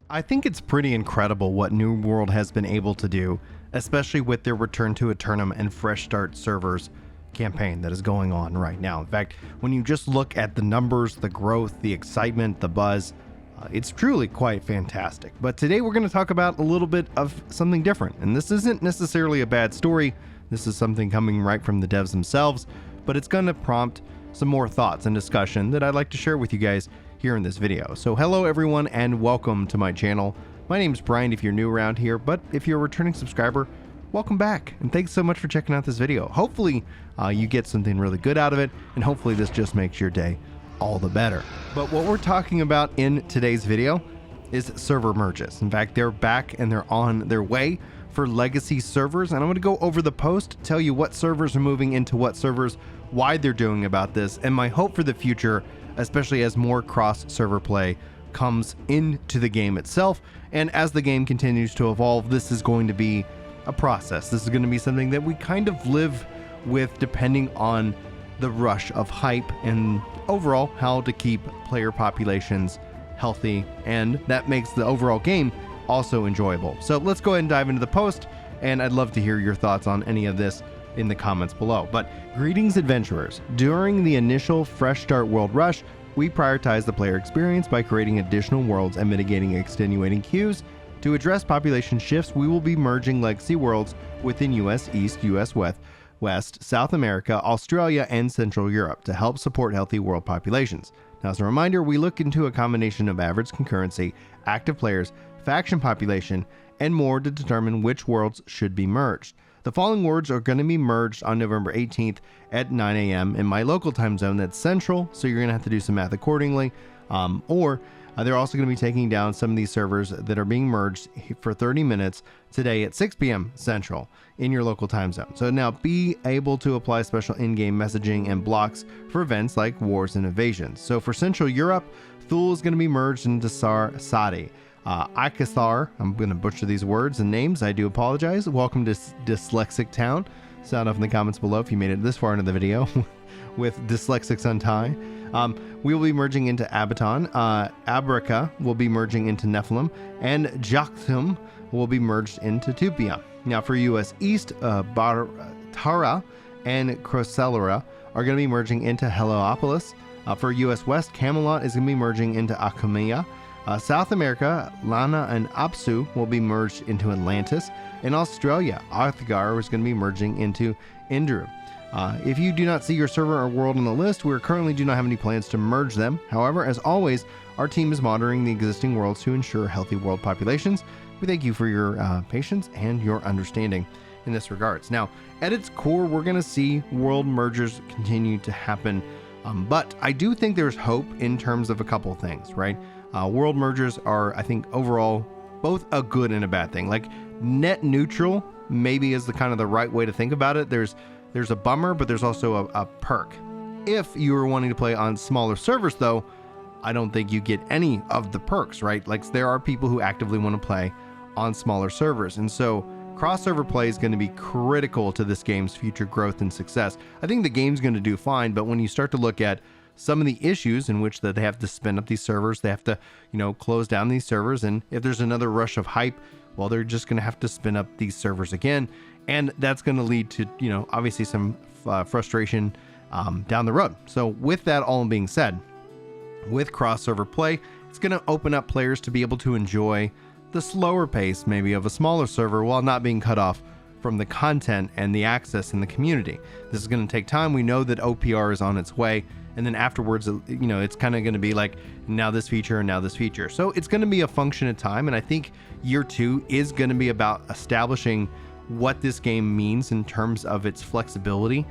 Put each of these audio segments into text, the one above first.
I think it's pretty incredible what New World has been able to do, especially with their Return to Eternum and Fresh Start servers campaign that is going on right now. In fact, when you just look at the numbers, the growth, the excitement, the buzz, it's truly quite fantastic. But today we're going to talk about a little bit of something different. And this isn't necessarily a bad story. This is something coming right from the devs themselves, but it's going to prompt some more thoughts and discussion that I'd like to share with you guys here in this video. So hello everyone and welcome to my channel. My name's Brian if you're new around here, but if you're a returning subscriber, welcome back and thanks so much for checking out this video. Hopefully you get something really good out of it, and hopefully this just makes your day all the better. But what we're talking about in today's video is server merges. In fact, they're back and they're on their way for legacy servers, and I'm going to go over the post, tell you what servers are moving into what servers, why they're doing about this, and my hope for the future, especially as more cross-server play comes into the game itself. And as the game continues to evolve, this is going to be a process. This is going to be something that we kind of live with depending on the rush of hype and overall how to keep player populations healthy, and that makes the overall game also enjoyable. So let's go ahead and dive into the post, and I'd love to hear your thoughts on any of this in the comments below. But greetings adventurers. During the initial Fresh Start World Rush, we prioritize the player experience by creating additional worlds and mitigating extenuating queues. To address population shifts, we will be merging legacy worlds within US East, US West, South America, Australia, and Central Europe to help support healthy world populations. Now, as a reminder, we look into a combination of average concurrency, active players, faction population, and more to determine which worlds should be merged. The following worlds are going to be merged on November 18th at 9 a.m. in my local time zone, that's Central, so you're going to have to do some math accordingly. They're also going to be taking down some of these servers that are being merged for 30 minutes today at 6 p.m. Central in your local time zone. So now be able to apply special in-game messaging and blocks for events like wars and invasions. So for Central Europe, Thule is going to be merged into Sadi. Ikathar, I'm going to butcher these words and names, I do apologize. Welcome to Dyslexic Town. Sound off in the comments below if you made it this far into the video with Dyslexics Untie. We will be merging into Abaton, Abraca will be merging into Nephilim, and Jokthum will be merged into Tupia. Now for US East, Tara and Crocelera are going to be merging into Heliopolis. For US West, Camelot is going to be merging into Akamea. South America, Lana and Apsu will be merged into Atlantis. In Australia, Arthgar is going to be merging into Indru. If you do not see your server or world on the list, we currently do not have any plans to merge them. However, as always, our team is monitoring the existing worlds to ensure healthy world populations. We thank you for your patience and your understanding in this regards. Now, at its core, we're going to see world mergers continue to happen, but I do think there's hope in terms of a couple of things, right? World mergers are, I think, overall both a good and a bad thing. Like net neutral maybe is the kind of the right way to think about it. There's a bummer, but there's also a perk. If you are wanting to play on smaller servers though, I don't think you get any of the perks, right? Like there are people who actively want to play on smaller servers, and so cross-server play is going to be critical to this game's future growth and success. I think the game's going to do fine, but when you start to look at some of the issues in which that they have to spin up these servers, they have to, close down these servers, and if there's another rush of hype, well, they're just going to have to spin up these servers again, and that's going to lead to, obviously some frustration down the road. So with that all being said, with cross-server play, it's going to open up players to be able to enjoy the slower pace maybe of a smaller server while not being cut off from the content and the access in the community. This is going to take time. We know that OPR is on its way, and then afterwards, it's kind of going to be like now this feature and now this feature. So it's going to be a function of time, and I think year 2 is going to be about establishing what this game means in terms of its flexibility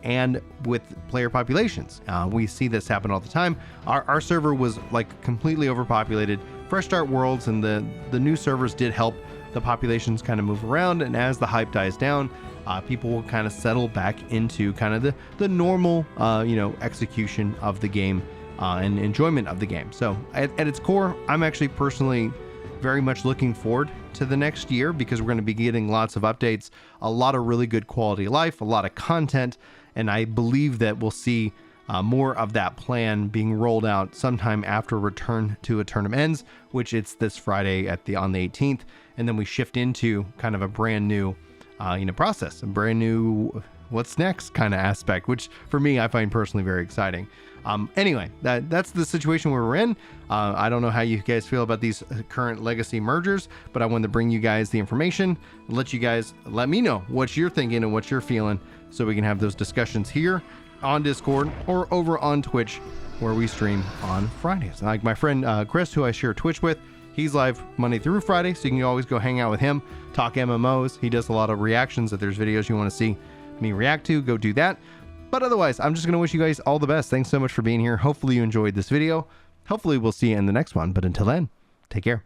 and with player populations. We see this happen all the time. Our server was like completely overpopulated. Fresh Start Worlds and the new servers did help the populations kind of move around, and as the hype dies down, people will kind of settle back into kind of the normal execution of the game and enjoyment of the game. So at its core, I'm actually personally very much looking forward to the next year because we're going to be getting lots of updates, a lot of really good quality of life, a lot of content, and I believe that we'll see more of that plan being rolled out sometime after Return to Eternum ends, which it's this Friday on the 18th, and then we shift into kind of a brand new process, a brand new what's next kind of aspect, which for me I find personally very exciting. Anyway, that's the situation where we're in. I don't know how you guys feel about these current legacy mergers, but I wanted to bring you guys the information and let me know what you're thinking and what you're feeling, so we can have those discussions here on Discord or over on Twitch, where we stream on Fridays. Like my friend Chris, who I share Twitch with, he's live Monday through Friday, so you can always go hang out with him, talk MMOs. He does a lot of reactions. If there's videos you want to see me react to, go do that. But otherwise, I'm just going to wish you guys all the best. Thanks so much for being here. Hopefully you enjoyed this video. Hopefully we'll see you in the next one. But until then, take care.